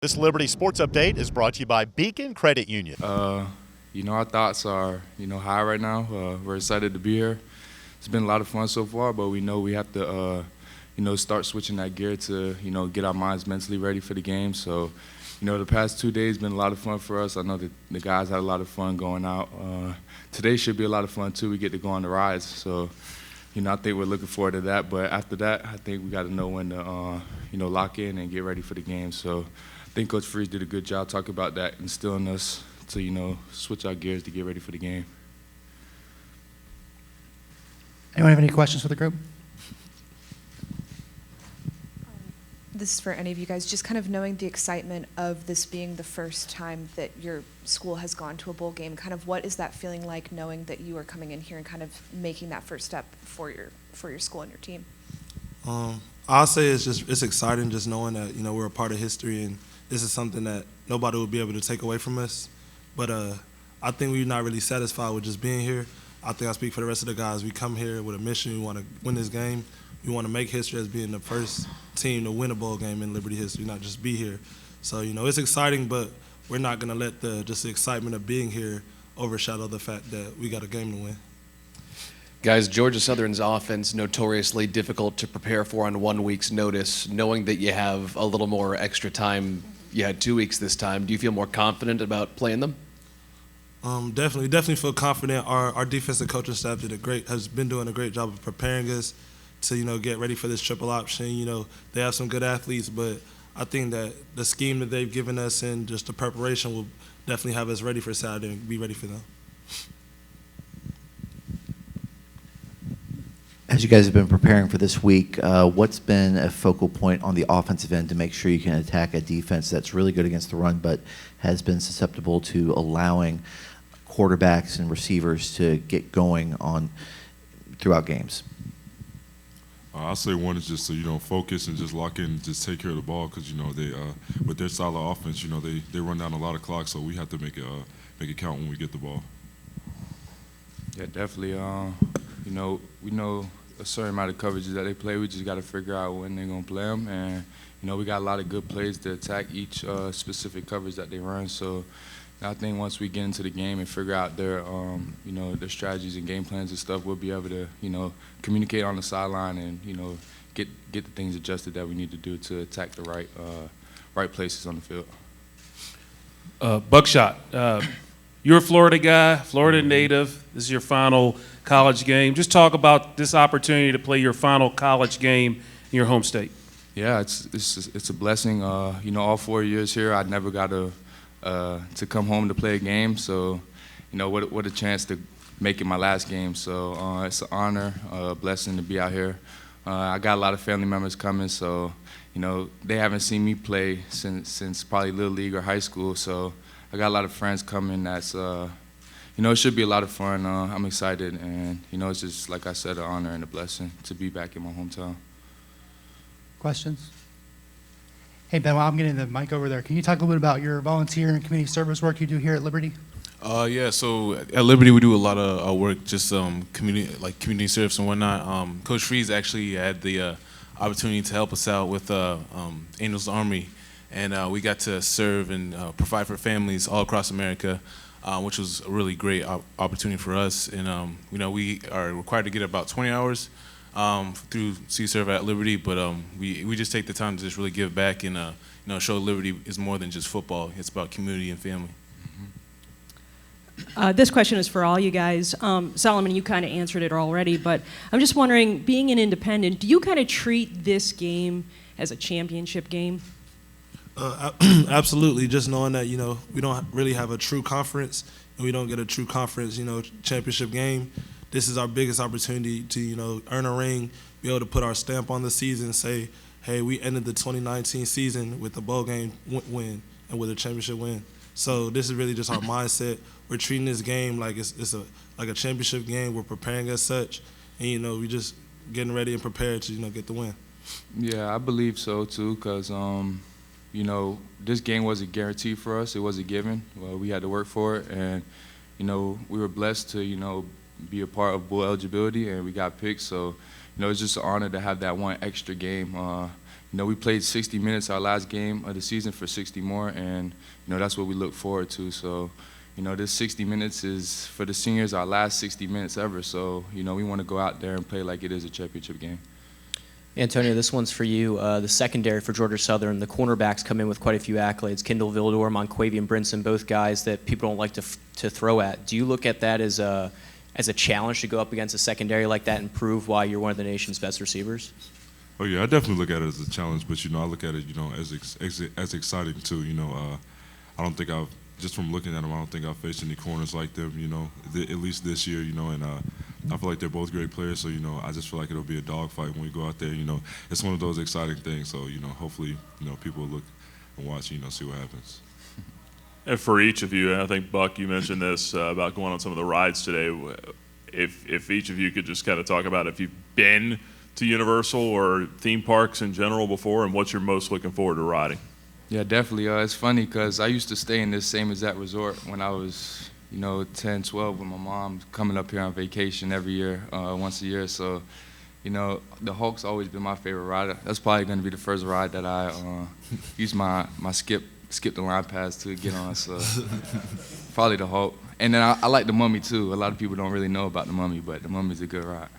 This Liberty Sports Update is brought to you by Beacon Credit Union. Our thoughts are, high right now. We're excited to be here. It's been a lot of fun so far, but we know we have to, start switching that gear to, get our minds mentally ready for the game. So, the past 2 days been a lot of fun for us. I know that the guys had a lot of fun going out. Today should be a lot of fun too. We get to go on the rides. So, I think we're looking forward to that. But after that, I think we got to know when to, lock in and get ready for the game. So, I think Coach Freeze did a good job talking about that, instilling us to, switch our gears to get ready for the game. Anyone have any questions for the group? This is for any of you guys, just kind of knowing the excitement of this being the first time that your school has gone to a bowl game, kind of what is that feeling like knowing that you are coming in here and kind of making that first step for your school and your team? I'll say it's exciting just knowing that, we're a part of history and this is something that nobody will be able to take away from us. But I think we're not really satisfied with just being here. I think I speak for the rest of the guys. We come here with a mission. We want to win this game. We want to make history as being the first team to win a bowl game in Liberty history, not just be here. So, it's exciting, but we're not going to let the excitement of being here overshadow the fact that we got a game to win. Guys, Georgia Southern's offense notoriously difficult to prepare for on 1 week's notice. Knowing that you have a little more extra time, you had 2 weeks this time, do you feel more confident about playing them? Definitely feel confident. Our defensive coaching staff has been doing a great job of preparing us to, get ready for this triple option. They have some good athletes, but I think that the scheme that they've given us and just the preparation will definitely have us ready for Saturday and be ready for them. As you guys have been preparing for this week, what's been a focal point on the offensive end to make sure you can attack a defense that's really good against the run but has been susceptible to allowing quarterbacks and receivers to get going on throughout games? I'll say one is just to, focus and just lock in and just take care of the ball because, they with their style of offense, they run down a lot of clock, so we have to make it count when we get the ball. Yeah, definitely. We know a certain amount of coverages that they play. We just got to figure out when they're going to play them. And, we got a lot of good plays to attack each specific coverage that they run. So I think once we get into the game and figure out their, their strategies and game plans and stuff, we'll be able to, communicate on the sideline and, get the things adjusted that we need to do to attack the right places on the field. Buckshot, you're a Florida guy, Florida native. This is your final college game. Just talk about this opportunity to play your final college game in your home state. Yeah, it's a blessing. All 4 years here, I never got to come home to play a game. So, what a chance to make it my last game. So it's an honor, a blessing to be out here. I got a lot of family members coming, so they haven't seen me play since probably Little League or high school. So I got a lot of friends coming. That's it should be a lot of fun. I'm excited, and it's just like I said, an honor and a blessing to be back in my hometown. Questions? Hey, Ben, while I'm getting the mic over there, can you talk a little bit about your volunteer and community service work you do here at Liberty? Yeah, so at Liberty we do a lot of work, just community service and whatnot. Coach Freeze actually had the opportunity to help us out with Angels Army, and we got to serve and provide for families all across America, which was a really great opportunity for us. And we are required to get about 20 hours through CServe at Liberty, but we just take the time to just really give back and show Liberty is more than just football. It's about community and family. This question is for all you guys. Solomon, you kind of answered it already, but I'm just wondering, being an independent, do you kind of treat this game as a championship game? Absolutely. Just knowing that, we don't really have a true conference and we don't get a true conference, championship game. This is our biggest opportunity to, earn a ring, be able to put our stamp on the season, say, hey, we ended the 2019 season with a bowl game win and with a championship win. So this is really just our mindset. We're treating this game like it's a championship game. We're preparing as such, and we just getting ready and prepared to get the win. Yeah, I believe so too, because this game wasn't guaranteed for us. It was a given. Well, we had to work for it, and we were blessed to be a part of bowl eligibility, and we got picked. So it's just an honor to have that one extra game. we played 60 minutes our last game of the season for 60 more, and that's what we look forward to. So, this 60 minutes is for the seniors our last 60 minutes ever. So, we want to go out there and play like it is a championship game. Antonio, this one's for you. The secondary for Georgia Southern, the cornerbacks come in with quite a few accolades. Kendall Vildor, Monquavian Brinson, both guys that people don't like to throw at. Do you look at that as a challenge to go up against a secondary like that and prove why you're one of the nation's best receivers? Oh yeah, I definitely look at it as a challenge, but I look at it as exciting too. I don't think just from looking at them, I don't think I've faced any corners like them. At least this year. And I feel like they're both great players. So I just feel like it'll be a dogfight when we go out there. It's one of those exciting things. So hopefully people will look and watch. See what happens. And for each of you, and I think Buck, you mentioned this about going on some of the rides today. If each of you could just kind of talk about if you've been to Universal or theme parks in general before, and what you're most looking forward to riding. Yeah, definitely. It's funny because I used to stay in this same exact resort when I was, 10, 12, with my mom, coming up here on vacation every year, once a year. So, the Hulk's always been my favorite ride. That's probably going to be the first ride that I use my skip the line pass to get on. So, probably the Hulk. And then I like the Mummy too. A lot of people don't really know about the Mummy, but the Mummy's a good ride.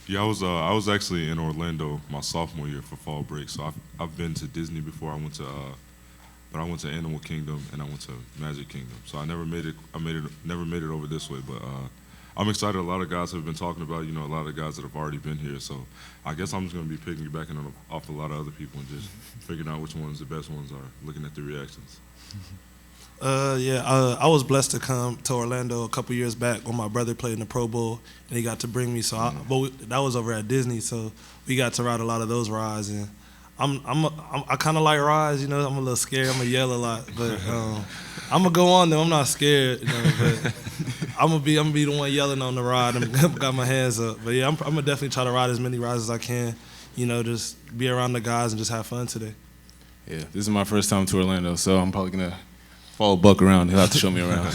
Yeah, I was actually in Orlando my sophomore year for fall break. So I've been to Disney before. I went to Animal Kingdom and I went to Magic Kingdom. So I never made it over this way. But I'm excited. A lot of guys have been talking about a lot of guys that have already been here. So I guess I'm just going to be piggybacking off a lot of other people and just figuring out which ones the best ones are. Looking at the reactions. I was blessed to come to Orlando a couple years back when my brother played in the Pro Bowl, and he got to bring me. So, that was over at Disney, so we got to ride a lot of those rides. And I kind of like rides, I'm a little scared. I'm gonna yell a lot, but I'm gonna go on them. I'm not scared, but I'm gonna be the one yelling on the ride. I'm got my hands up, but yeah, I'm gonna definitely try to ride as many rides as I can. Just be around the guys and just have fun today. Yeah, this is my first time to Orlando, so I'm probably gonna follow Buck around. He'll have to show me around.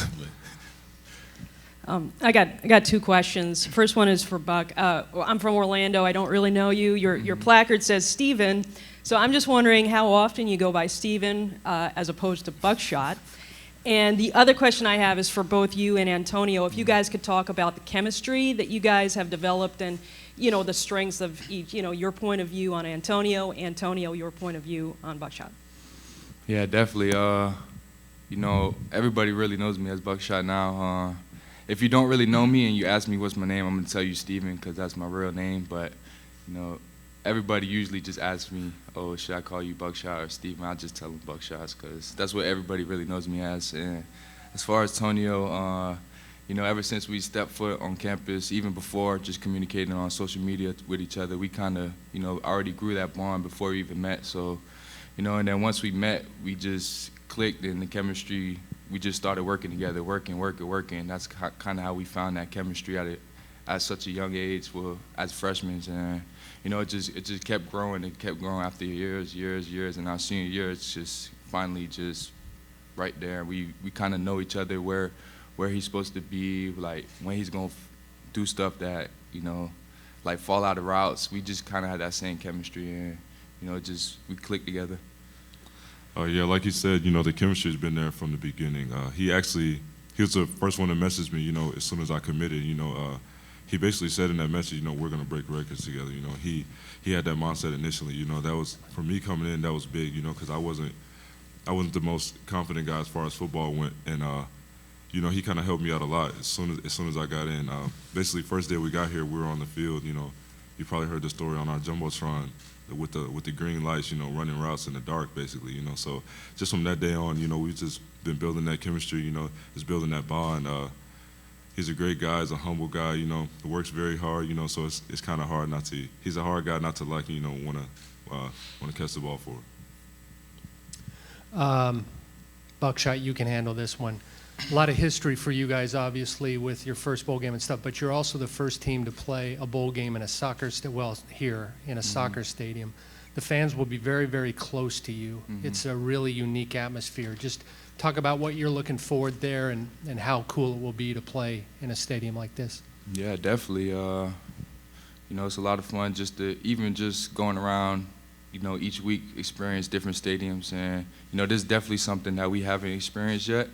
I got two questions. First one is for Buck. I'm from Orlando. I don't really know you. Your placard says Steven, so I'm just wondering how often you go by Steven as opposed to Buckshot. And the other question I have is for both you and Antonio. If you guys could talk about the chemistry that you guys have developed and the strengths of each. Your point of view on Antonio, your point of view on Buckshot. Yeah, definitely. Everybody really knows me as Buckshot now. If you don't really know me and you ask me what's my name, I'm going to tell you Steven because that's my real name. But, everybody usually just asks me, oh, should I call you Buckshot or Steven? I'll just tell them Buckshots because that's what everybody really knows me as. And as far as Tonio, ever since we stepped foot on campus, even before just communicating on social media with each other, we kind of, already grew that bond before we even met. So, and then once we met, we just clicked and the chemistry, we just started working together, working. That's kind of how we found that chemistry at such a young age as freshmen. And, it just kept growing and kept growing after years. And our senior year, it's just finally just right there. We kind of know each other where he's supposed to be, like when he's going to do stuff that, like fall out of routes. We just kind of had that same chemistry and, we clicked together. Yeah, like you said, the chemistry's been there from the beginning. He was the first one to message me, as soon as I committed. He basically said in that message, we're gonna break records together. He had that mindset initially. That was, for me coming in, that was big. Because I wasn't the most confident guy as far as football went, and he kind of helped me out a lot as soon as I got in. Basically, first day we got here, we were on the field. You probably heard the story on our jumbotron with the green lights, running routes in the dark, basically, So just from that day on, we've just been building that chemistry, just building that bond. He's a great guy, he's a humble guy, works very hard, so it's kind of hard not to. He's a hard guy not to like, want to catch the ball for. Buckshot, you can handle this one. A lot of history for you guys, obviously, with your first bowl game and stuff, but you're also the first team to play a bowl game in a soccer here in a soccer stadium. The fans will be very, very close to you. It's a really unique atmosphere. Just talk about what you're looking forward there and how cool it will be to play in a stadium like this. Yeah, definitely. It's a lot of fun just going around you know, each week experience different stadiums, and you know, this is definitely something that we haven't experienced yet.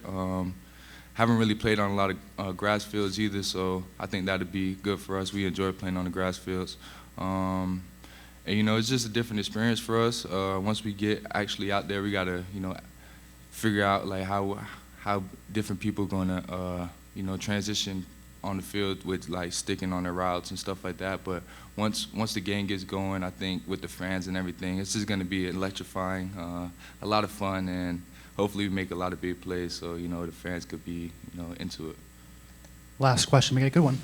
Haven't really played on a lot of grass fields either, so I think that'd be good for us. We enjoy playing on the grass fields. And you know, it's just a different experience for us. Once we get actually out there, we gotta, you know, figure out like how different people gonna, you know, transition on the field with like sticking on their routes and stuff like that. But once the game gets going, I think with the fans and everything, it's just gonna be electrifying, a lot of fun, and hopefully we make a lot of big plays so, you know, the fans could be, you know, into it. Last question, we got a good one.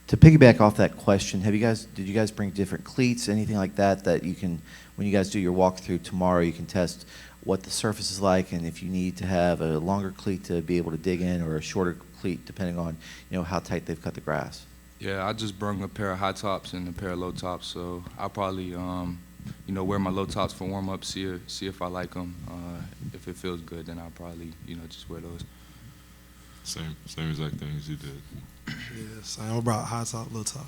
To piggyback off that question, did you guys bring different cleats, anything like that, that you can, when you guys do your walkthrough tomorrow, you can test what the surface is like, and if you need to have a longer cleat to be able to dig in or a shorter cleat depending on, you know, how tight they've cut the grass? Yeah, I just brought a pair of high tops and a pair of low tops, so I'll probably, you know, wear my low tops for warm up, see if I like them. If it feels good, then I'll probably, you know, just wear those. Same exact thing as you did. Yeah, same. I brought high top, low top.